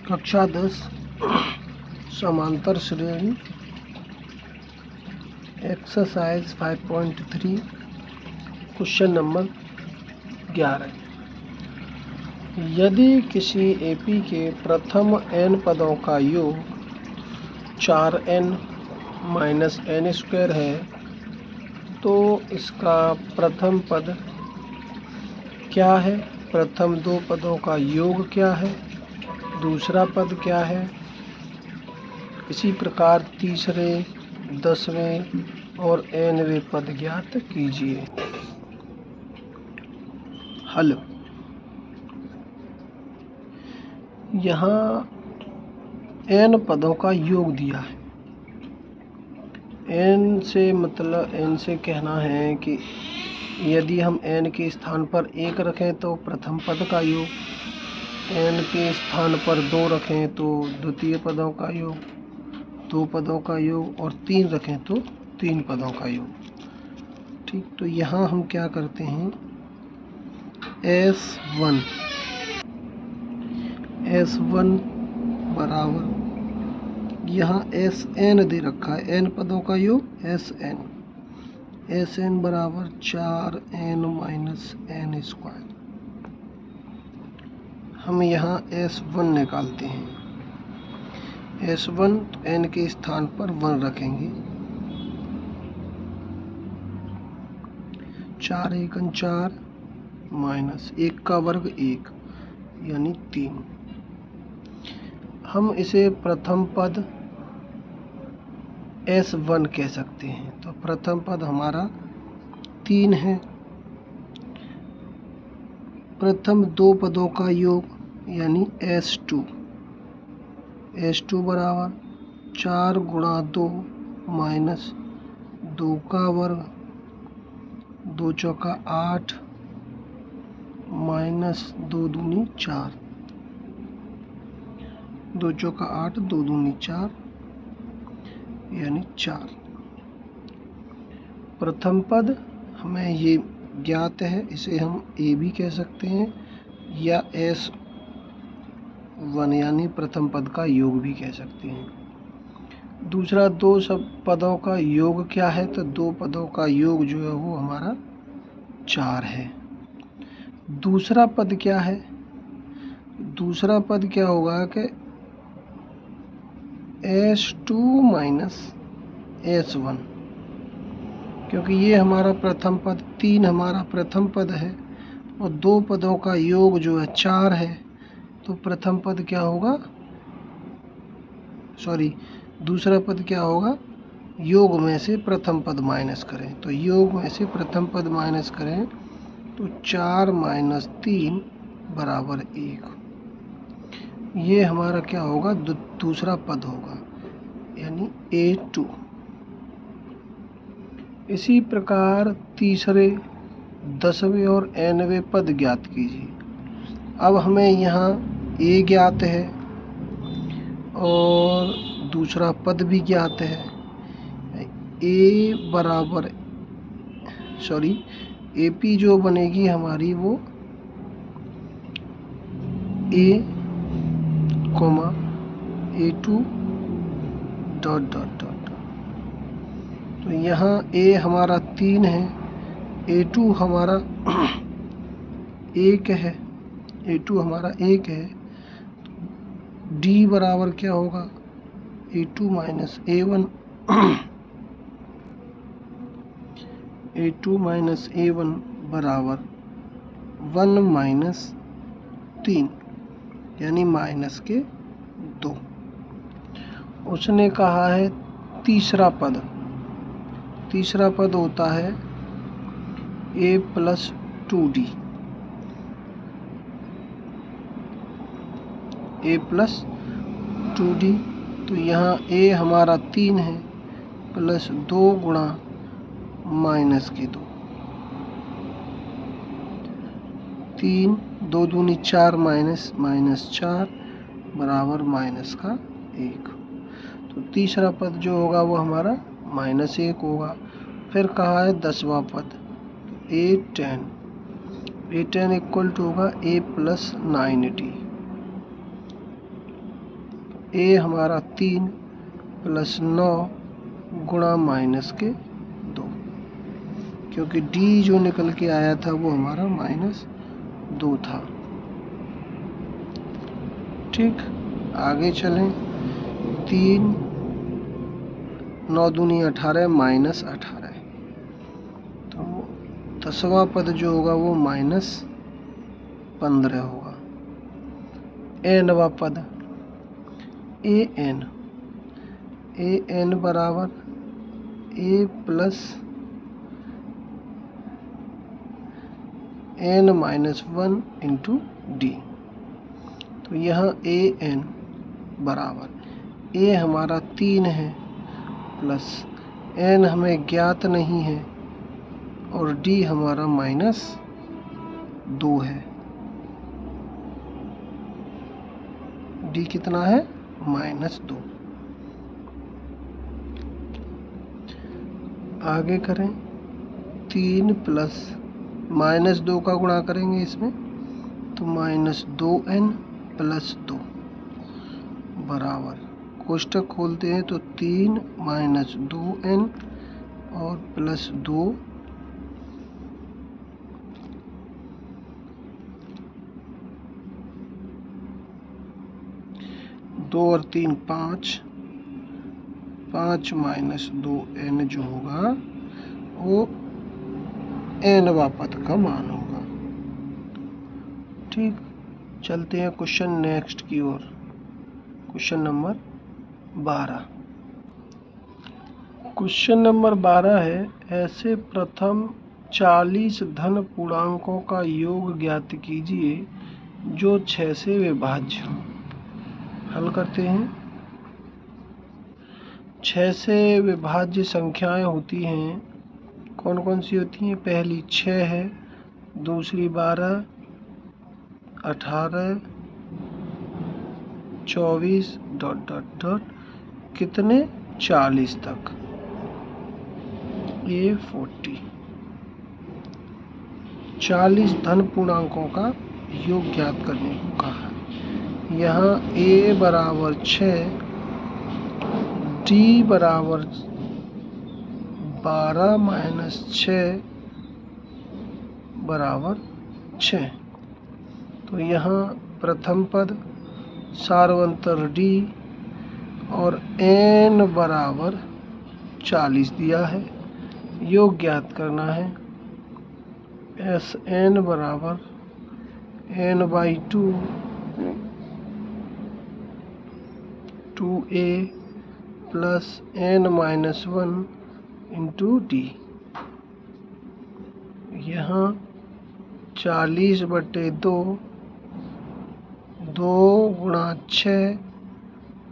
कक्षा 10 समांतर श्रेणी एक्सरसाइज 5.3 क्वेश्चन नंबर 11। यदि किसी एपी के प्रथम n पदों का योग 4n माइनस n स्क्वायर है तो इसका प्रथम पद क्या है, प्रथम दो पदों का योग क्या है, दूसरा पद क्या है। इसी प्रकार तीसरे, 10वें और nवें पद ज्ञात कीजिए। हल। यहाँ n पदों का योग दिया है। n से मतलब n से कहना है कि यदि हम n के स्थान पर 1 रखें तो प्रथम पद का योग, n के स्थान पर 2 रखें तो द्वितीय पदों का योग, 2 पदों का योग और 3 रखें तो 3 पदों का योग। ठीक, तो यहाँ हम क्या करते हैं, S1 बराबर यहाँ Sn दे रखा है, n पदों का योग Sn बराबर 4n माइनस n स्क्वायर। हम यहाँ S1 निकालते हैं। S1 तो n के स्थान पर 1 रखेंगे, 4 एकन 4 माइनस 1 का वर्ग 1 यानी 3। हम इसे प्रथम पद S1 कह सकते हैं। तो प्रथम पद हमारा 3 है। प्रथम दो पदों का योग यानी S2 बराबर 4 गुणा 2 माइनस 2 का वर्ग, 2 चौका 8 माइनस 2 दूनी 4, 2 चौका 8, 2 दूनी 4 यानी 4। प्रथम पद हमें ये ज्ञात है, इसे हम a भी कह सकते हैं या S1 यानी प्रथम पद का योग भी कह सकते हैं। दूसरा दो सब पदों का योग क्या है, तो दो पदों का योग जो है वो हमारा 4 है। दूसरा पद क्या है, दूसरा पद क्या होगा कि S2 माइनस S1, क्योंकि ये हमारा प्रथम पद 3 हमारा प्रथम पद है और दो पदों का योग जो है 4 है, तो प्रथम पद क्या होगा, दूसरा पद क्या होगा, योग में से प्रथम पद माइनस करें, तो योग में से प्रथम पद माइनस करें तो 4 माइनस 3 बराबर 1। ये हमारा क्या होगा, दूसरा पद होगा यानी A2। इसी प्रकार तीसरे, 10वें और nवें पद ज्ञात कीजिए। अब हमें यहाँ a ज्ञात है और दूसरा पद भी ज्ञात है। a बराबर AP जो बनेगी हमारी वो a, A2 dot dot dot. तो यहाँ a हमारा 3 है, A2 हमारा 1 है, A2 हमारा 1 है। D बराबर क्या होगा, A2 minus A1 A2 minus A1 बराबर 1 माइनस 3 यानी माइनस के 2। उसने कहा है तीसरा पद होता है a plus 2d, a plus 2d। तो यहाँ a हमारा 3 है प्लस 2 गुणा माइनस के 2, 3, 2 दूनी 4 माइनस 4 बराबर माइनस का 1। तो तीसरा पद जो होगा वो हमारा -1 होगा। फिर कहा है 10वां पद A10 इक्वल टू होगा a प्लस 9d। ए हमारा 3 प्लस 9 गुणा माइनस के 2, क्योंकि डी जो निकल के आया था वो हमारा -2 था। ठीक, आगे चलें। 3 9 दूनी 18 -18, तो 10वां पद जो होगा वो -15 होगा। nवां पद an बराबर a plus n-1 into D. तो यहाँ an बराबर a हमारा 3 है प्लस n हमें ज्ञात नहीं है और d हमारा -2 है। d कितना है? -2। आगे करें। 3 प्लस -2 का गुणा करेंगे इसमें, तो -2n प्लस 2 बराबर, कोष्टक खोलते हैं तो 3 -2n और प्लस 2 2 और 3 5 -2n जो होगा वो nवां पद का मान होगा। ठीक, चलते हैं क्वेश्चन नेक्स्ट की ओर। Question number 12। क्वेश्चन नंबर 12 है, ऐसे प्रथम 40 धन पूर्णांकों का योग ज्ञात कीजिए जो 6 से विभाज्य हो। हल करते हैं। 6 से विभाज्य संख्याएं होती हैं, कौन कौन सी होती हैं? पहली 6 है, दूसरी 12, 18, 24 ... कितने? 40 तक, ये 40। 40 धन पूर्णांकों का योग ज्ञात करने को कहा है। यहाँ a बराबर 6, d बराबर 12 - 6 बराबर 6। तो यहाँ प्रथम पद सार्वंतर d और n बराबर 40 दिया है, योग ज्ञात करना है। Sn बराबर n/2 2a plus n-1 into D. यहाँ 40/2 2 गुणा 6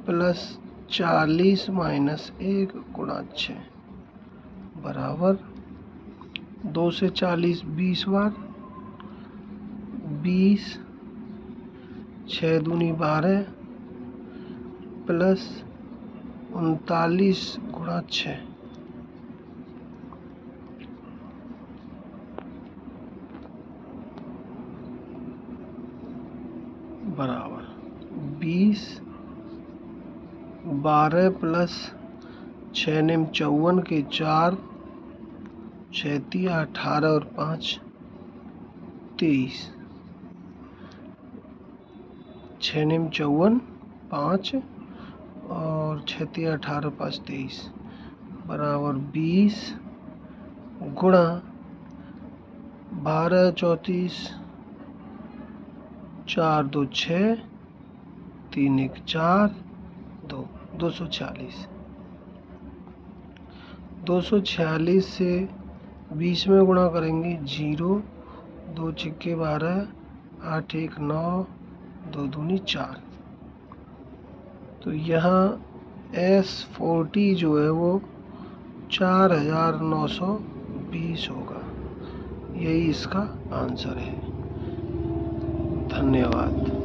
प्लस 40 - 1 गुणा 6 बराबर 2 से 40 20 बार, 20 6 दूनी 12 प्लस 39 गुणा 6 बराबर 20 12 प्लस 6 निम 54 के 4 6 तिया 18 और 5 23 6 निम 54 5 और 6 तिया 18 5 23 बराबर 20 गुणा 12 34 4 2 6 3 1 4 2 246। 246 से 20 में गुणा करेंगे 0 2 छिक्के 12 8 1 9 2 दूनी 4। तो यहाँ S40 जो है वो 4920 होगा। यही इसका आंसर है। धन्यवाद।